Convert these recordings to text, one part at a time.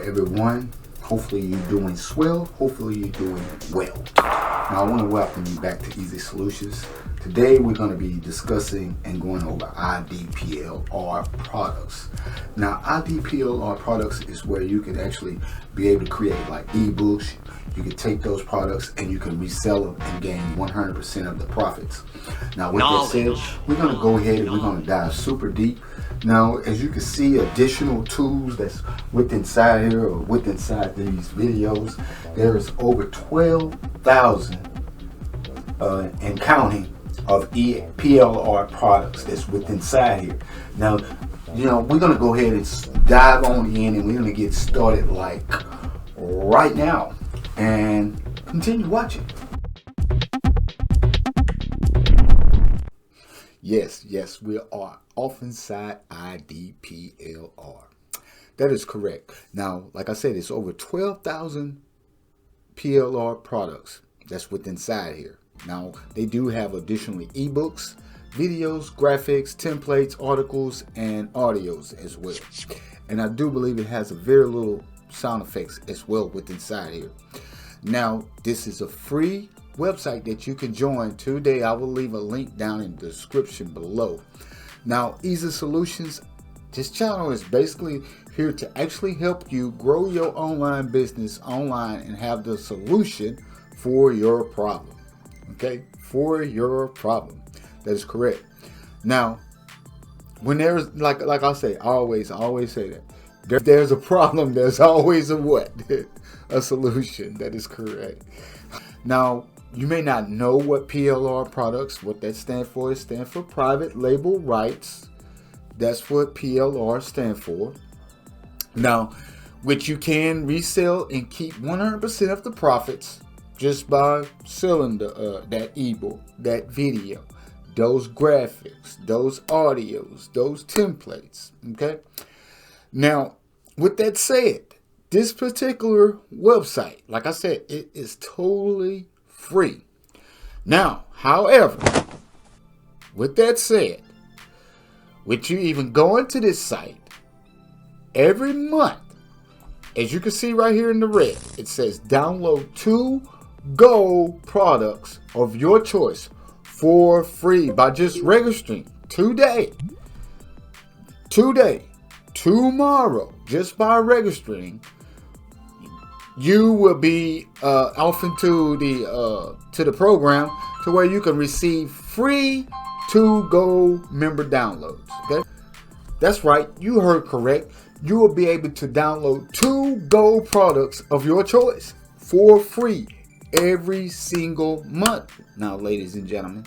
everyone. Hopefully you're doing swell. Hopefully you're doing well. Now I want to welcome you back to Easy Solutions. Today we're going to be discussing and going over IDPLR products. Now IDPLR products is where you can actually be able to create like eBooks. You can take those products and you can resell them and gain 100% of the profits. Now with that said, we're going to go ahead and we're going to dive super deep. Now as you can see, additional tools that's within inside here or within inside these videos, there is over 12,000 and counting of PLR products that's within inside here. Now, we're going to go ahead and dive on in and we're going to get started like right now and continue watching. Yes, we are off inside IDPLR. That is correct. Now, like I said, it's over 12,000 PLR products that's within inside here. Now, they do have additionally ebooks, videos, graphics, templates, articles, and audios as well. And I do believe it has a very little sound effects as well within inside here. Now, this is a free website that you can join today. I will leave a link down in the description below. Now, Easy Solutions, this channel is basically here to actually help you grow your online business online and have the solution for your problem. Okay, for your problem. That is correct. Now, when there's like I say, I always say that if there's a problem, there's always a what? A solution. That is correct. Now, you may not know what PLR products, what that stands for. It stands for private label rights. That's what PLR stands for. Now, which you can resell and keep 100% of the profits just by selling that ebook, that video, those graphics, those audios, those templates. Okay. Now, with that said, this particular website, like I said, it is totally free. Now, however, with that said, with you even going to this site every month, as you can see right here in the red, it says download 2 gold products of your choice for free by just registering today, tomorrow, just by registering. You will be off into the program to where you can receive free 2 gold member downloads. Okay, that's right, you heard correct. You will be able to download 2 gold products of your choice for free every single month. Now, ladies and gentlemen,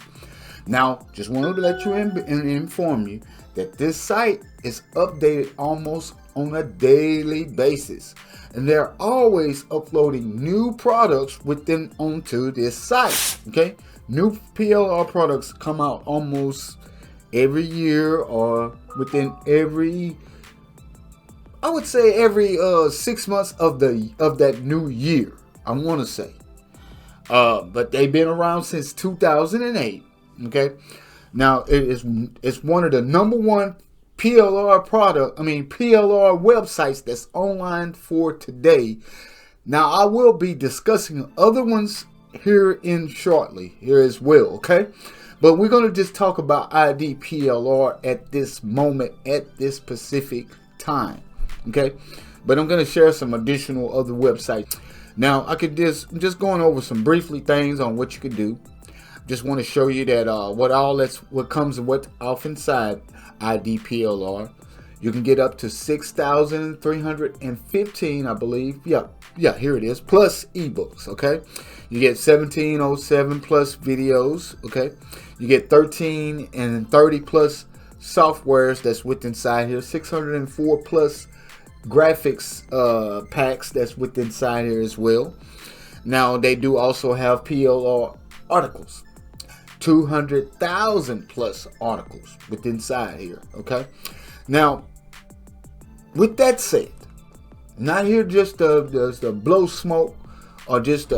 now just wanted to let you inform you that this site is updated almost on a daily basis, and they're always uploading new products onto this site. Okay, new PLR products come out almost every year, or within every, I would say every 6 months of that new year, I want to say. But they've been around since 2008. Okay, now it's one of the #1 PLR PLR websites that's online for today. Now I will be discussing other ones here shortly as well. Okay, but we're gonna just talk about IDPLR at this moment, at this specific time. Okay, but I'm gonna share some additional other websites. Now, I could just going over some briefly things on what you could do. Just want to show you that what comes and what's off inside IDPLR. You can get up to 6,315, I believe. Yeah, here it is. Plus ebooks. Okay, you get 1707 plus videos. Okay, you get 13 and 30 plus softwares that's within inside here. 604 plus graphics packs that's within inside here as well. Now they do also have PLR articles, 200,000 plus articles within inside here. Okay, now with that said, not here just to blow smoke or just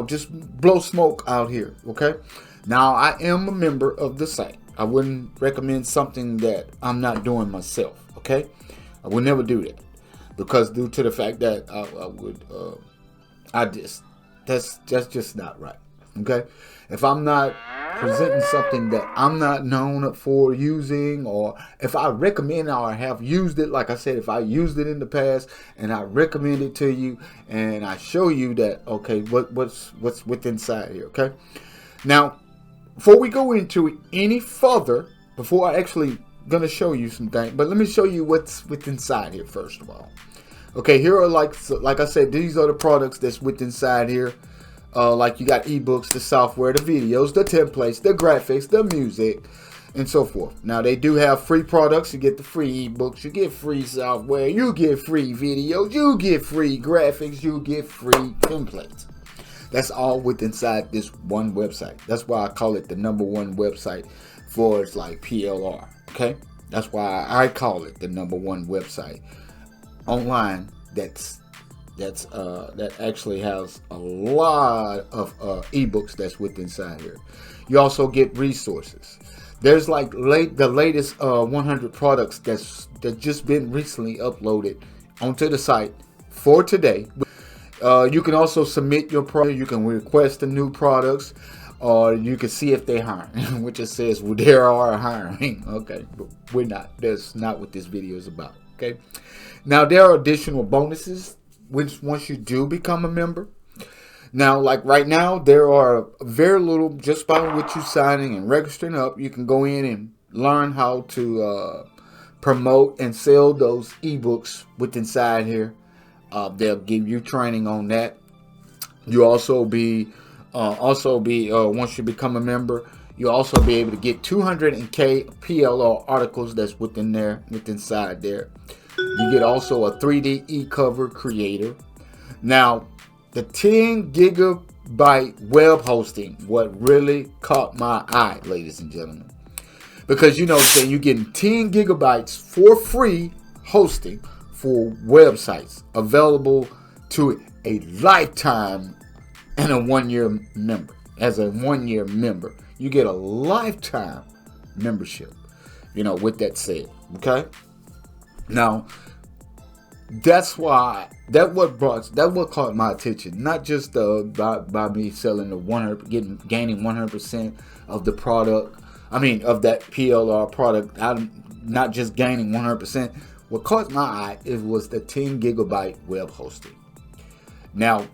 just blow smoke out here. Okay, now I am a member of the site. I wouldn't recommend something that I'm not doing myself. Okay, I would never do that. because due to the fact that that's just not right. Okay, if I'm not presenting something that I'm not known for using, or if I recommend or have used it, like I said, if I used it in the past and I recommend it to you and I show you that, okay, what's within inside here. Okay, now before we go into any further, before I actually gonna show you some things, but let me show you what's within inside here first of all. Okay, here are like I said, these are the products that's within inside here. Like you got ebooks, the software, the videos, the templates, the graphics, the music, and so forth. Now they do have free products. You get the free ebooks, you get free software, you get free videos, you get free graphics, you get free templates. That's all within inside this one website. That's why I call it the #1 website for it's like PLR. Okay, that's why I call it the #1 website online that actually has a lot of ebooks that's within inside here. You also get resources. There's like the latest 100 products that just been recently uploaded onto the site for today. You can also submit your product. You can request the new products, or you can see if they're hiring, which it says well, they are hiring. Okay, but we're not. That's not what this video is about. Okay, now there are additional bonuses once you do become a member. Now, like right now, there are very little, just by what you signing and registering up, you can go in and learn how to promote and sell those ebooks within inside here. They'll give you training on that. You also be once you become a member, you'll also be able to get 200K PLR articles that's within inside there. You get also a 3D e-cover creator. Now, the 10 gigabyte web hosting, what really caught my eye, ladies and gentlemen. Because you know, you're getting 10 gigabytes for free hosting for websites available to a lifetime and a 1-year member. As a 1-year member, you get a lifetime membership. You know, with that said, okay? Now, that's what caught my attention. Not just by me selling the gaining 100% of the product. I mean, of that PLR product. I'm not just gaining 100%. What caught my eye was the 10 gigabyte web hosting. Now,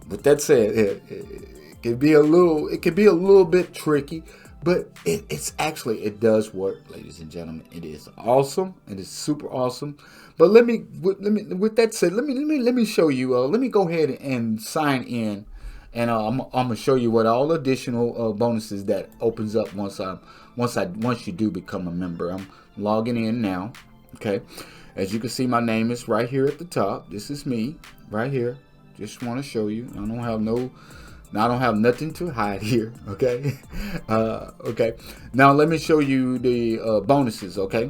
with that said, it can be a little bit tricky. But it does work, ladies and gentlemen. It is awesome. It is super awesome. But with that said, let me show you. Let me go ahead and sign in, and I'm gonna show you what all additional bonuses that opens up once you do become a member. I'm logging in now. Okay, as you can see, my name is right here at the top. This is me right here. Just want to show you. I don't have nothing to hide here, okay? Okay. Now let me show you the bonuses, okay?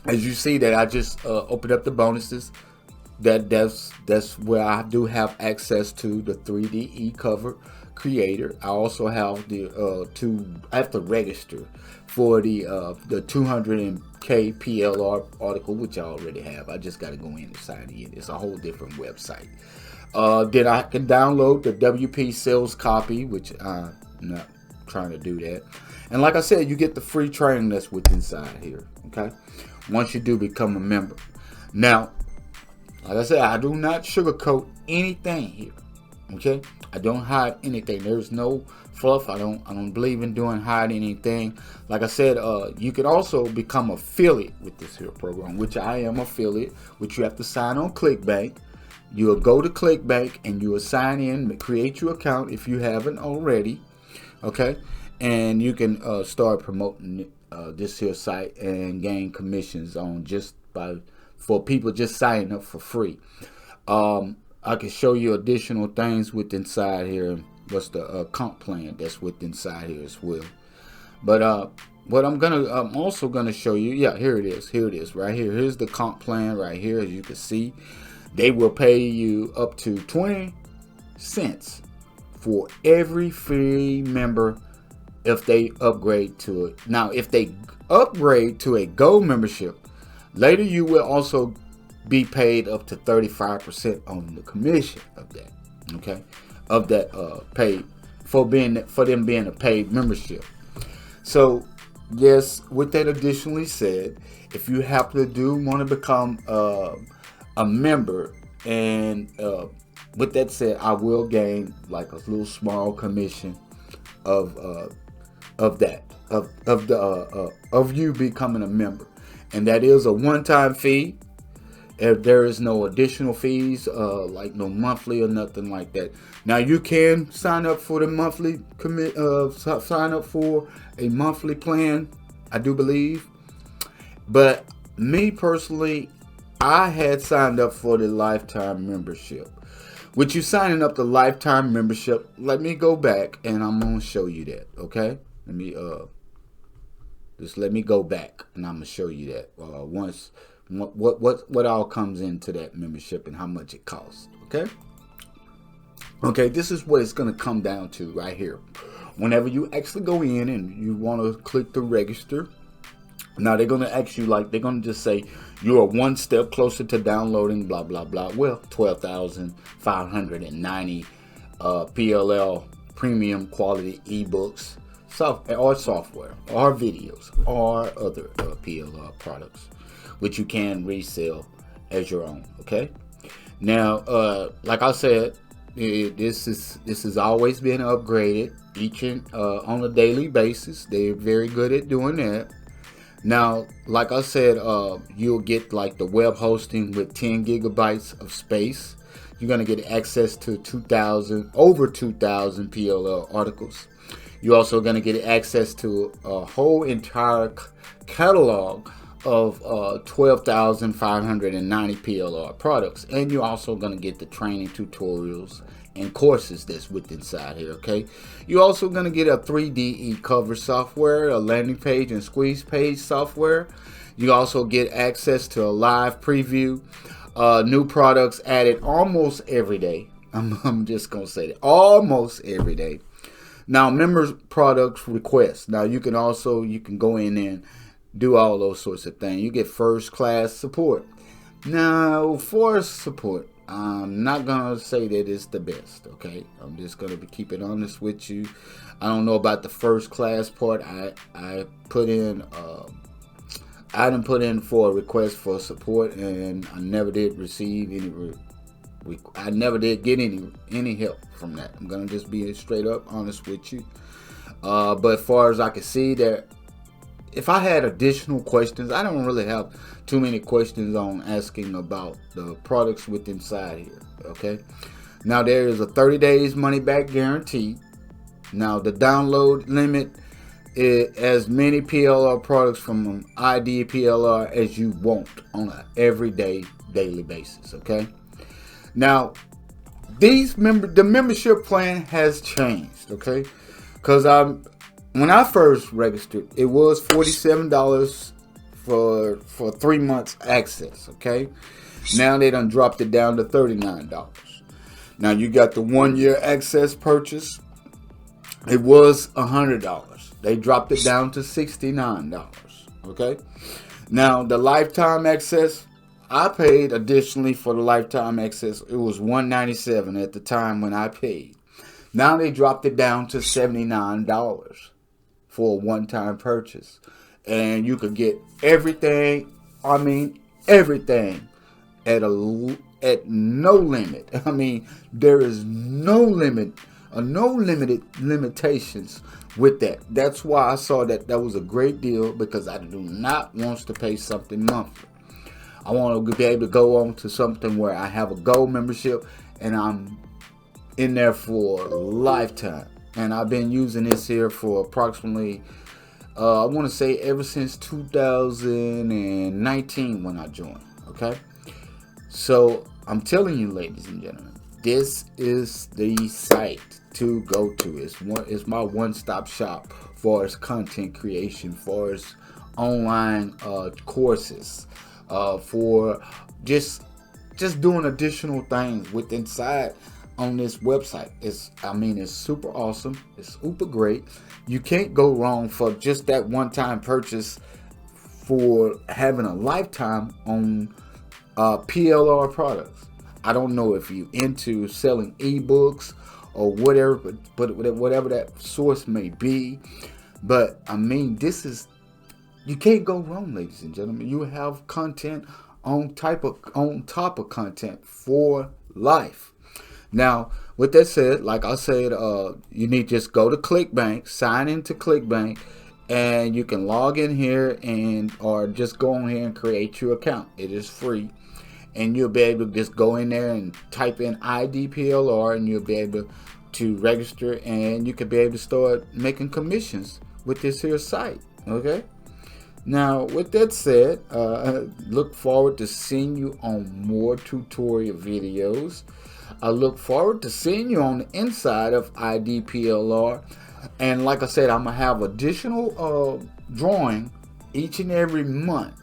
As you see that I just opened up the bonuses. That's where I do have access to the 3D e-cover creator. I also have I have to register for the 200K PLR article, which I already have. I just got to go in and sign in. It's a whole different website. Then I can download the WP sales copy, which I'm not trying to do that. And like I said, you get the free training that's within inside here, okay? Once you do become a member. Now, like I said, I do not sugarcoat anything here, okay? I don't hide anything. There's no fluff. I don't believe in hiding anything. Like I said, you can also become affiliate with this here program, which I am affiliate, which you have to sign on ClickBank. You'll go to ClickBank and you will sign in, create your account if you haven't already, okay? And you can start promoting this here site and gain commissions on for people just signing up for free. I can show you additional things within inside here. What's the comp plan that's within inside here as well. But what I'm also gonna show you, yeah, here it is right here. Here's the comp plan right here, as you can see. They will pay you up to 20 cents for every free member if they upgrade to it. Now, if they upgrade to a gold membership, later you will also be paid up to 35% on the commission of that. Okay, of that paid for them being a paid membership. So yes, with that additionally said, if you happen to want to become a member, and with that said, I will gain like a little small commission of that of you becoming a member, and that is a one-time fee. If there is no additional fees, like no monthly or nothing like that. Now you can sign up for the monthly sign up for a monthly plan, I do believe. But me personally, I had signed up for the lifetime membership. With you signing up the lifetime membership, let me go back and I'm gonna show you that. Okay, let me go back and I'm gonna show you that once. What all comes into that membership and how much it costs. Okay, this is what it's going to come down to right here. Whenever you actually go in and you want to click the register, now they're going to ask you, like, they're going to just say you are one step closer to downloading blah blah blah. Well, 12,590 PLL premium quality ebooks, or software, or videos, or other PLR products, which you can resell as your own. Okay. Now, like I said, this has always been upgraded each and on a daily basis. They're very good at doing that. Now, like I said, you'll get like the web hosting with 10 gigabytes of space. You're gonna get access to over 2,000 PLL articles. You're also gonna get access to a whole entire catalog of 12,590 PLR products, and you're also going to get the training tutorials and courses that's with inside here. Okay, you're also going to get a 3D cover software, a landing page and squeeze page software. You also get access to a live preview, new products added almost every day. I'm just going to say that, almost every day. Now, members products requests. Now you can go in and do all those sorts of things. You get first class support. Now, for support, I'm not gonna say that it's the best. Okay, I'm just gonna keep it honest with you. I don't know about the first class part. I put in I didn't put in for a request for support, and I never did receive any. I never did get any help from that. I'm gonna just be straight up honest with you. But as far as I can see, that if I had additional questions, I don't really have too many questions on asking about the products with inside here. Okay. Now there is a 30 days money back guarantee. Now the download limit is as many PLR products from ID PLR as you want on an everyday daily basis. Okay. Now the membership plan has changed. Okay, because when I first registered, it was $47 for 3 months access. Okay, now they done dropped it down to $39. Now you got the 1 year access purchase. It was $100. They dropped it down to $69. Okay, now the lifetime access, I paid additionally for the lifetime access. It was $197 at the time when I paid. Now they dropped it down to $79 for a one-time purchase, and you could get everything. I mean everything at no limit. I mean there is no limit, limitations with that. That's why I saw that was a great deal, because I do not want to pay something monthly. I want to be able to go on to something where I have a gold membership and I'm in there for a lifetime. And I've been using this here for approximately, I want to say ever since 2019 when I joined. Okay. So I'm telling you, ladies and gentlemen, this is the site to go to. It's my one-stop shop for its content creation, for its online courses, for just doing additional things with inside on this website. It's super awesome. It's super great. You can't go wrong for just that one-time purchase for having a lifetime on PLR products. I don't know if you into selling eBooks or whatever, but whatever that source may be. But I mean, you can't go wrong, ladies and gentlemen. You have content on top of content for life. Now, with that said, like I said, you need to just go to ClickBank, sign into ClickBank, and you can log in here or just go on here and create your account. It is free. And you'll be able to just go in there and type in IDPLR, and you'll be able to register, and you could be able to start making commissions with this here site. Okay. Now, with that said, look forward to seeing you on more tutorial videos. I look forward to seeing you on the inside of IDPLR. And like I said, I'm going to have additional drawing each and every month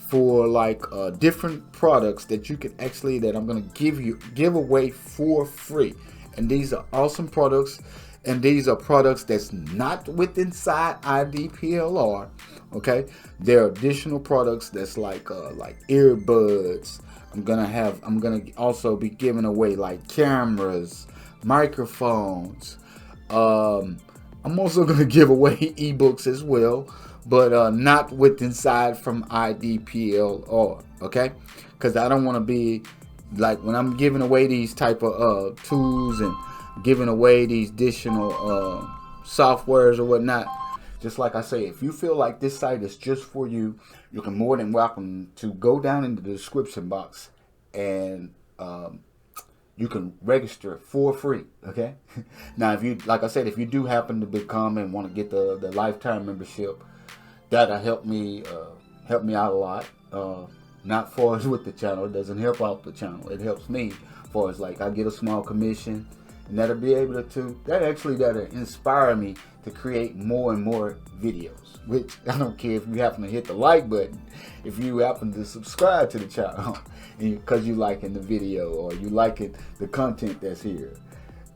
for like different products that you can that I'm going to give away for free. And these are awesome products. And these are products that's not within IDPLR. Okay, there are additional products that's like earbuds. I'm gonna also be giving away like cameras, microphones. I'm also gonna give away eBooks as well, but not inside from IDPLR. Okay, because I don't want to be like when I'm giving away these type of tools and giving away these additional softwares or whatnot. Just like I say, if you feel like this site is just for you, you can more than welcome to go down into the description box and you can register for free. Okay. Now, if you, like I said, if you do happen to become and want to get the lifetime membership, that'll help me out a lot. Not for us with the channel. It doesn't help out the channel. It helps me for as like I get a small commission. And that'll be able to, that'll inspire me to create more and more videos. Which, I don't care if you happen to hit the like button, if you happen to subscribe to the channel, because you liking the video or you liking the content that's here.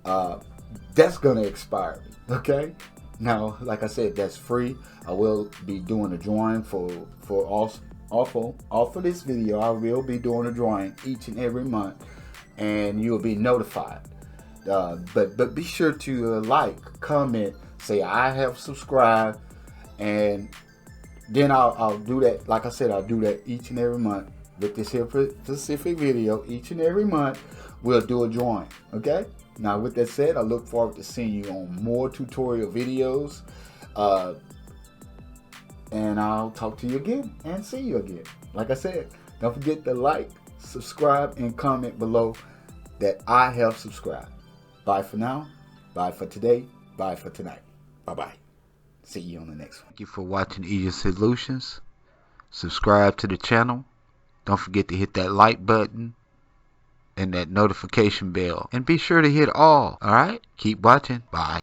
That's going to inspire me, okay? Now, like I said, that's free. I will be doing a drawing for off of this video. I will be doing a drawing each and every month, and you'll be notified. But be sure to like, comment, say I have subscribed, and then I'll do that. Like I said, I'll do that each and every month with this here specific video. Each and every month we'll do a drawing. Okay. Now, with that said, I look forward to seeing you on more tutorial videos, and I'll talk to you again and see you again. Like I said, don't forget to like, subscribe, and comment below that I have subscribed. Bye for now. Bye for today. Bye for tonight. Bye-bye. See you on the next one. Thank you for watching Easy Solutions. Subscribe to the channel. Don't forget to hit that like button and that notification bell. And be sure to hit all. Alright? Keep watching. Bye.